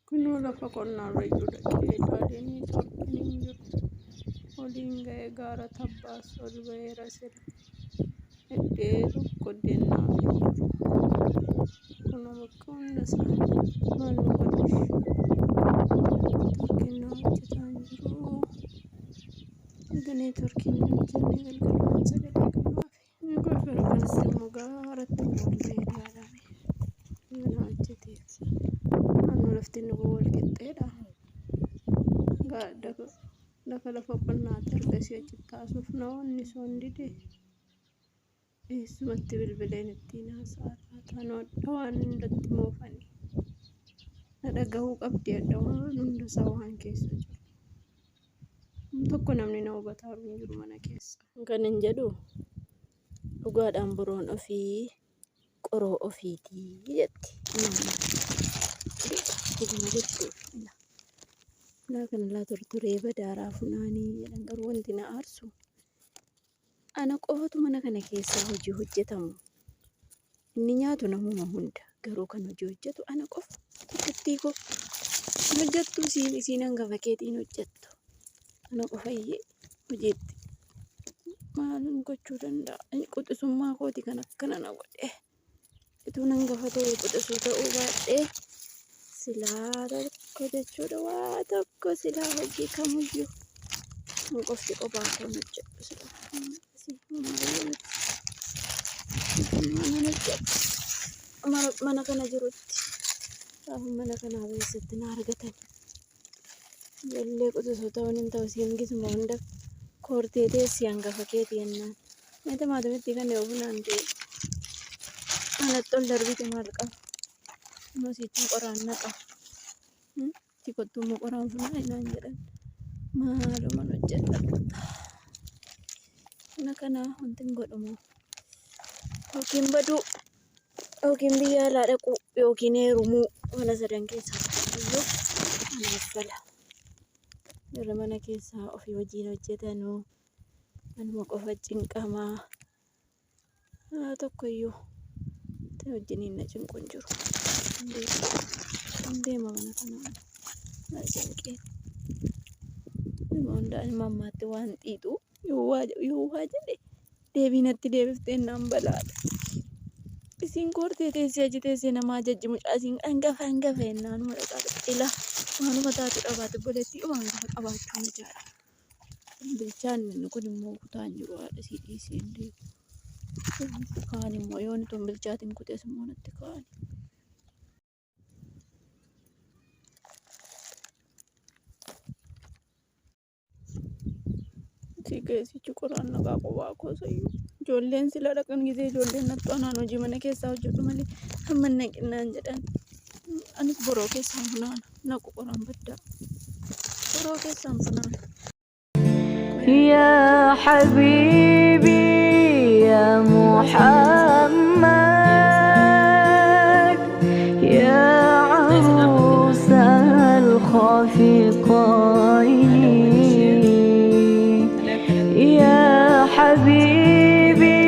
Kunoo lafa qonnaa irra dhaqee ilaalee torkiniin jiru waliin ga'ee gaara tabbaas ol ba'eera heddee tokko deemnaafii jiru. Kunoo bakka hundasaa maaluma godhee torkiin hojjetaa hin jiru. Egaa torkiin hojjennee galgalumaan sagalee qabnaafi gaafa kanatti immoo gaaratti ol ba'ee ilaalame mana hojjeteessa. Naannoo lafti inni wal qixxeedha. Lafa qonnaatti ergasii achitti taasuuf namoonni soon dide eessumatti bilbileen ittiin haasa'aa taanoo waan hundatti moofanii na dhagahuu qabdi adda waan hundasaa waan keessa jiru. Tokko namni na hubataa hin jiru mana keessa. Kan hin jedhu dhugaadhaan buroon ofii qoroo ofiitii jetti. Kan laa tortoree badaaraa funaanii jedhan garuu wanti na aarsu ana qofatu mana kana keessaa hojii hojjetamu. Inni nyaatu namuma hunda garuu kan hojii hojjetu ana qofa. Tokkittii koo hojjettu isiin hangafa keetiin hojjettu. Ana qofa iyyee hojiitti maalin gochuu danda'a? Quxisummaa kooti kan akkana na godhe. Ituun hangafa ta'uu quxisuu ta'uu baadhee silaa tokko jechuudha waa tokko silaa hojii kamuyyuu hin qofti qophaa kan hojjedhu silaa mana kana jirutti mana kanaa keessatti na argatan jallee quxisuu ta'uun hin ta'u siin gisuma hunda koortee teessi hangafa keetii jennaan meeta maatamitti kan yoo funaan ta'e kanatti ol darbite maal qaba masiitiin qoraan naqa tikottuu qoraan funaa inaan jedhan maaluma hojjedha kana kana wanti hin godhamu yookiin baduu yookiin biyya alaa dhaquu yookiin heerumuu mana sadan keessaa iyyuu anaaf fala. Yeroo mana keessaa ofii hojiin hojjetanuu anuma qofa cinqamaa tokko iyyuu ta'e wajjiniin na cinqu hin jiru. Deema mana kanaa na cinqee hundaan mammaatti waan xiixuu yoo waa jedhe deebiinatti deebiftee naan balaadha. Isiin koortee teessee achi teessee namaa ajajji mucaa isiin hangafa jennaan maqaa dhila waanuma taatu dhabaate boleettii hangafa qabaachuu ni jaala. Bilchaan kun immoo kutaan jiru haadha sii dhiisee hin deemu. Kaan immoo yoon tun bilchaatiin kutees immoo natti kaa'ani. Sigeessichi qoraan nagaa qophaa koosayyuu. Ijoolleen sila dhaqan gisee ijoolleen nattu anaan hojii mana keessaa hojjetu malee hamma naqinnaan jedhan. Anis boroo keessaan funaana naqu qoraan baddaa. Boroo keessaan funaana. يا حبيبي يا محمد يا عروس الخفقين يا حبيبي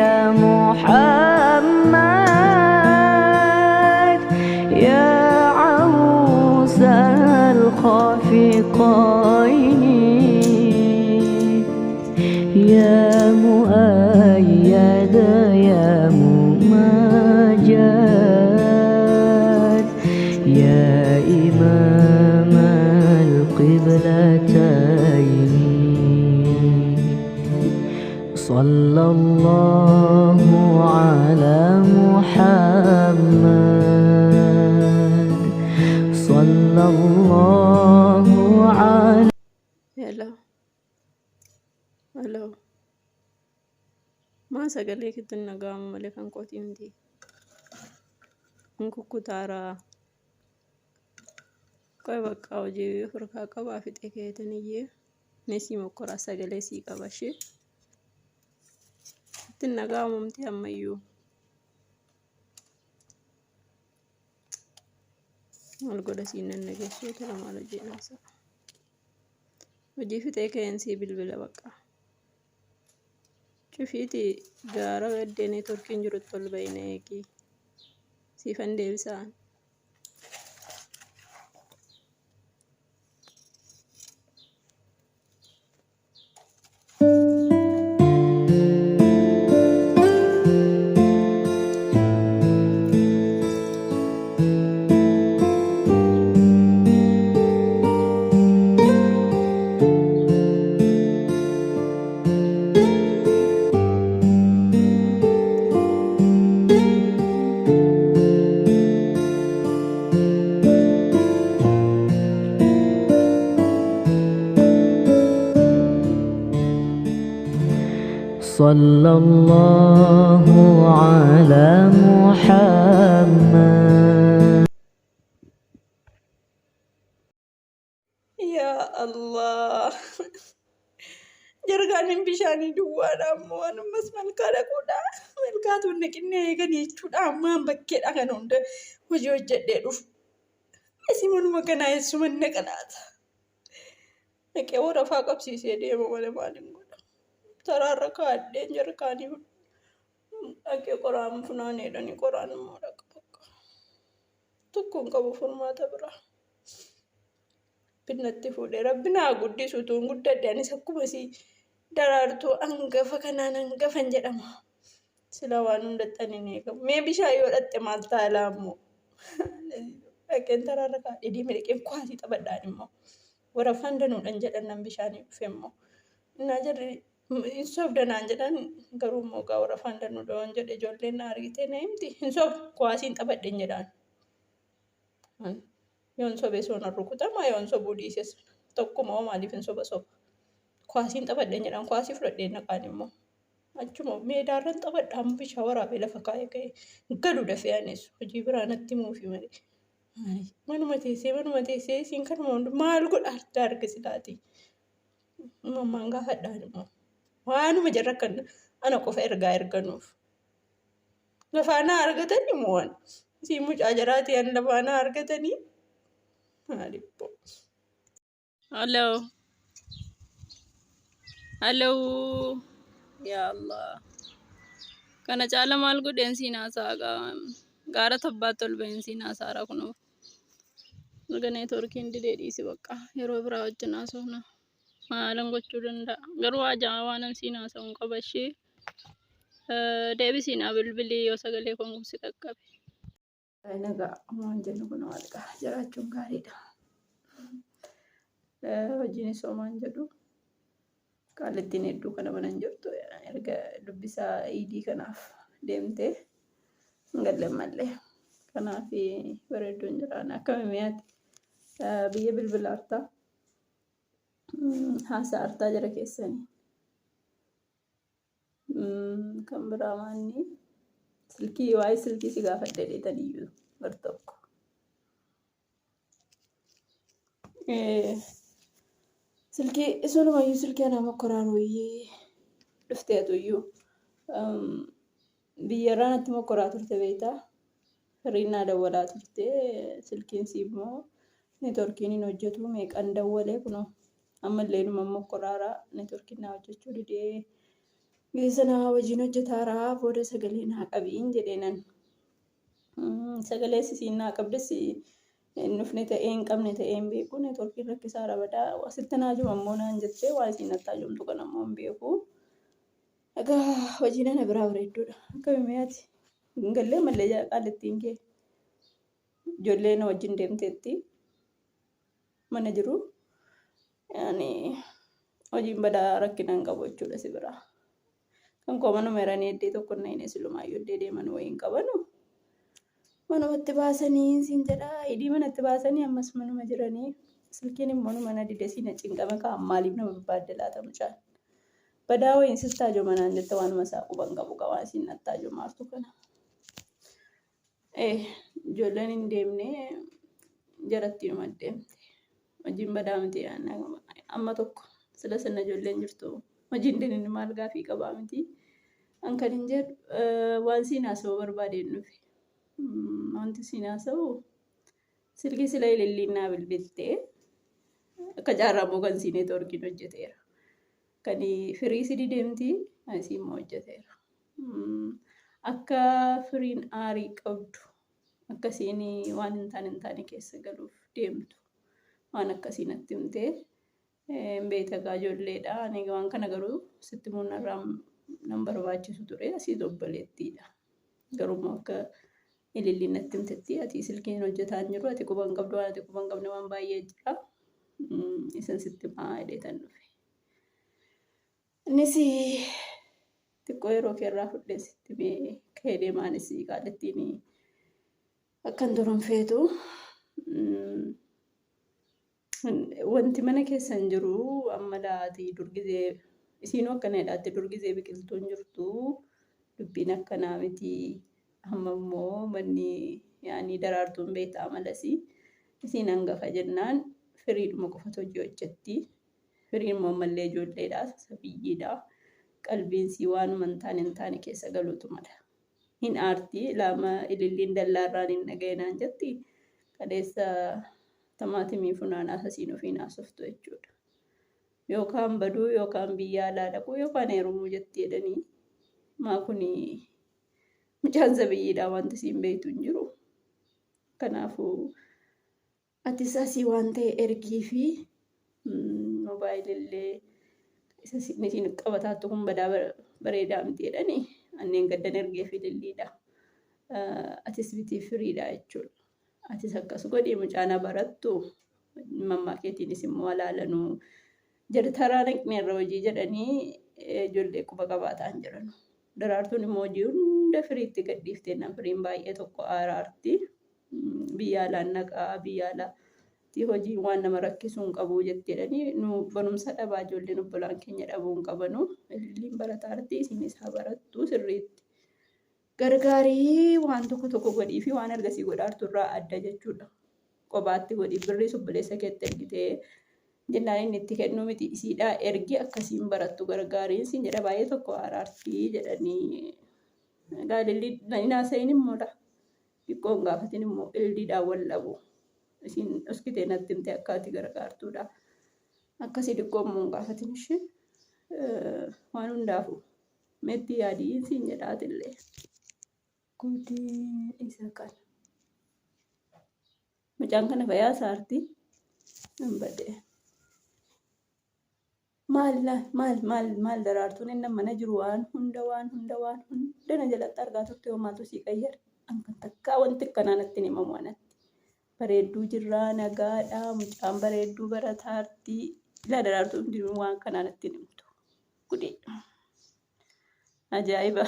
يا محمد يا عروس الخفقين يا مؤيد يا ممجد يا إمام القبلتين صلى الله على محمد صلى الله على Hello. Maa sagalee kittin nagaamu malee kan kootii miti. Kun kukkutaaraa. Qoy bakka hojii furkaa qabaa fixee keetaniyyee neesii mokkoraa sagalee sii qaba ishee. Kittin nagaamu miti ammayyuu. Maal godha siin nannageessuu tala maal hojjedhansa. Hojii fixee keensii bilbila bakka. Cufiiti gaara gaddeenii turkiin jirutti ol bahine eegi siifan deebisaan صلى الله على محمد. Ya Allah. Jargaan bishaanii duwwaadha ammoo waan ammas malkaa dhaquudha. Malkaatu hin naqinne eeganii jechuudha. Ammaan bakkeedha kan hunda hojii hojjedhee dhufu. Isin manuma kanaa eessuma hin naqanaata. Naqee warafaa qabsiisee deema malee maaliin godha. Taraarra kaadheen jarkaanii dhaqee qoraan funaaneedhanii qoraan immoo dhaqa bakka. Tokkoon qabu furmaata biraa. Binnatti fuudhee rabbi naa guddisu tuun guddadde anis akkuma si daraartuu hangafa kanaan hangafan jedhama. Sila waan hundattanii ni eegamu. Mee bishaan yoo dhatte maal ta'a ammoo? Dhaqeen taraarra kaadhee deemee dhaqeen kuwaasii taphadhaan immoo. Warafaan danuudhaan jedhan nan bishaanii dhufe immoo. Innaa jarri hin soofdanaan jedhan garuu immoo gaa warafaan danuudhaan jedhe ijoolleen na argitee na himti. Hin soof kuwaasiin taphadheen jedhaan. Yoon sobee soona rukutama yoon sobuu dhiises tokkuma maaliif hin soba. Kuwaasiin taphadheen jedhaan kuwaasii fudhadheen naqaan immoo. Achuma meedaarran taphadhaan bishaan waraabee lafa kaa'ee ka'ee gadu dafee anis hojii biraa natti muufi malee. Manuma teessee isiin kanuma hundi maal godha adda argisiisaati. Mammaan gaafadhaan immoo waanuma jarra kan ana qofa erganuuf. Lafaanaa argatanii immoo waan isiin mucaa jaraatii an lafaanaa argatanii. Halo. Halo. Ya Allah. Kana caala maal godheen siin haasa'a gaara tabbaatti ol ba'een siin haasa'a kunoo. Erga neetwoorkiin didee dhiisi bakka yeroo biraa wajjin haasofna. Maalan gochuu danda'a. Garuu ajaa waanan siin haasa'uun qaba ishee. Deebisiin bilbilii yoo sagalee konkuusi qaqqabe. Nagaa waan jennu kun walqa jiraachuun gaariidha. Hojiin isoomaan jedhu qaallattiin hedduu kana banan jirtu erga dubbisaa iidii kanaaf deemtee hin galle mallee. Kanaaf bareedduun jiraan akka mi'aati biyya bilbila hartaa haasaa hartaa jira keessanii. Kan biraa maanni silkii waa'ee silkii si gaafadhee dheetaniyyuu gar tokko. Silkii isumayyuu silkii anaa mokkoraanuyyii dhufteetuyyuu biyyarraa natti mokkoraa turte beektaa. Hirrinnaa dawwalaa turte silkiin si immoo neetwoorkiin hin hojjetu meeqan dawwalee kunoo ammallee numa mokkoraaraa neetwoorkiin naa hojjechuu didee. Gisa nama wajjin hojjetaaraa booda sagalee naa qabiin jedheenan. Sagalee sisiin naa qabdes hin dhufne ta'ee hin qabne ta'ee hin beeku. Neetwoorkiin rakkisaa rabadaa asitti naa jiru ammoo naan jettee waan isiin nattaa jirtu kan ammoo hin beeku. Egaa hojii nana biraa bareedduudha. Akka mi'aati. Hin gallee mallee qaallattiin kee. Ijoollee na wajjin deemteetti mana jiru. Hojiin badaa rakkinaan qabu jechuudha si biraa. Kan koo manuma irranii eddee tokko na hin eessilumaayyuu eddee deeman wayiin qabanu. Manumatti baasanii siin jedhaa hidhii manatti baasanii ammas manuma jiranii silkiin immoo mana didee siin cinqame kaan maaliif nama barbaadde laata mucaan. Badaa wayiin sistaajoo manaan jette waanuma isaa quban qabu qabaa siin nattaajoo maaltu kana. Ijoolleen hin deemne jaratti numa deemte. Hojiin badaa miti amma tokko sila sana ijoolleen jirtu. Hojiin diniin maal gaafii qabaa miti. An kan hin jedhu waan siin haasa'uu barbaadeen dhufe. Wanti siin haasa'u silkii sila ililliinnaa bilbiltee akka jaarramoo kan siin neetwoorkiin hojjeteera. Kan firii sidi deemti asii immoo hojjeteera. Akka firiin aarii qabdu akkasiin waan hin taane keessa galuuf deemtu. Waan akkasii natti himtee. Beekagaa ijoolleedha. Ani waan kana garuu sitti muunarraa nan barbaachisu ture asii obboleettiidha. Garuu akka ililliin natti himtetti ati silkiin hojjetaa hin jiru ati quban qabdu waan ati quban qabne waan baay'ee jira. Isin sitti maa hidheetan dhufe. Innis xiqqoo yeroo keerraa fudhee sitti ka'ee deemaanis qaallattiin akkan turan feetu. Wanti mana keessa hin jiru amma laatii durgisee Isiinuu akkana jedhaatti dur gizee biqiltuun jirtu dubbiin akkanaa miti. Amma immoo manni yaani daraartuun beektaa malasii. Isiin hangafa jennaan firiidhuma qofatu hojii hojjetti. Firiin immoo ammallee ijoolleedha, sabiyyiidha. Qalbiinsii waanuma hin taane keessa galuutu mala. Hin aartii lama ililliin dallaarraan hin dhaga'inaan jetti. Kaleessa tamaatimii funaanaa sasiin ofiin haasoftu jechuudha. Yookaan baduu yookaan biyya alaa dhaquu yookaan heerumuu jetti jedhanii. Maa kuni mucaan sabiyyiidha wanti siin beektu hin jiru. Kanaafuu atis asii waan ta'e ergii fi moobaayilillee isa siin qabataattu kun badaa bareedaa miti jedhanii anneen gaddan ergee fi lilliidha. Atis bitii firiidha jechuudha. Atis akkas godhii mucaana barattu mammaa keetiinis immoo alaalanuu jartaraa naqnee irra hojii jedhanii ijoollee quba qabaataan jiran. Daraartuun immoo hojii hunda firiitti gadhiiftee nan firiin baay'ee tokko aaraarti. Biyya alaan naqaa biyya alaatti hojii waan nama rakkisuu hin qabu jedhanii nu barumsa dhabaa ijoolleen obbolaan keenya dhabuu hin qabanu. Ililliin barataarti isinis haa barattu sirriitti. Gargaarii waan tokko godhii fi waan ergasii godhaartu irraa adda jechuudha. Qobaatti godhii birrii obboleessa keetti ergitee jennaan inni itti kennuu miti isiidhaa ergi akkasiin barattu gargaariin siin jedha baay'ee tokko aaraartii jedhanii. Egaa ilillii naasa'iin immoo xiqqoon gaafatin immoo ililliidhaan wal dhabu. Isiin hoskitee natti himte akka ati gargaartuudha. Akkasii xiqqoon immoo gaafatin ishee waan hundaafu meetti yaadii siin jedhaatillee. Guutiin isa kana. Mucaan kana fayyaa isaarti hin badee. Maal daraartuun inni mana jiru waan hunda na jalatti argaa turte homaatu sii qayyara. Ankan takkaa wanti akkanaa natti hin himamu anatti. Bareedduu jirraa nagaadhaa mucaan bareedduu barataarti. Ilaa daraartuun jiru waan kanaa natti hin himtu. Gudee. Ajaa'iba.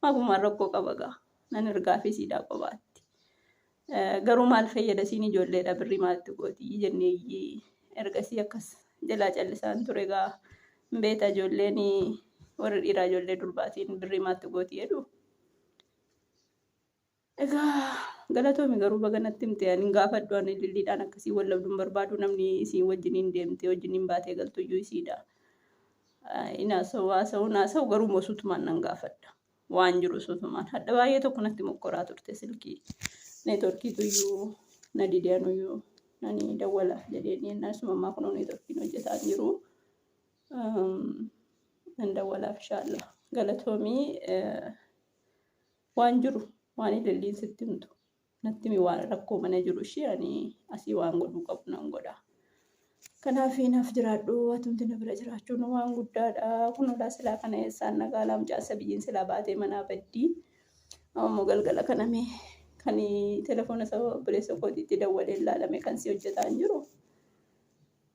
Maafumaan rakkoo qaba gaa. Nan ergaa fi siidaa qobaatti. Garuu maal fayyada siin ijoolleedha birrii maaltu gootii jennee ergasii akkas jalaa callisaan ture gaa beeta ijoolleen warra dhiiraa ijoollee durbaatiin birrii maaltu gootii jedhu. Egaa galatoomi garuu baga natti himte ani gaafadhu ani ililliidhaan akkasii wallabduun barbaadu namni isiin wajjiniin deemte wajjiniin baatee galtu iyyuu isiidha. Inaasa'u garuu mosuutumaan nan gaafadha. Waan jiru suutumaan hadha baay'ee tokko natti mokkoraa turte silkii neetworkiitu iyyuu na dideen iyyuu nani dawwalaaf jedheen yennaan sumammaa kunoo neetworkiin hojjetaa jiru nan dawwalaaf inshaAllah galatoomii waan jiru waan ililliin sitti himtu natti himi waan rakkoo mana jiru ishee ani asii waan godhuu qabu nan godha. Kanaaf naaf jiraadhu waanti na bira jiraachuun waan guddaadha. Kunuudhaa silaa kana eessaan nagaalaa mucaasa biyyiin silaa baatee manaa baddii. Ammoo galgala kaname kan telefoona isaa obboleessa kootiitti dawwalee ilaalame kan si hojjetaa hin jiru.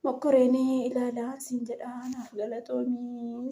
Mokkoreen ilaalaa siin jedhaa naaf galatoomii.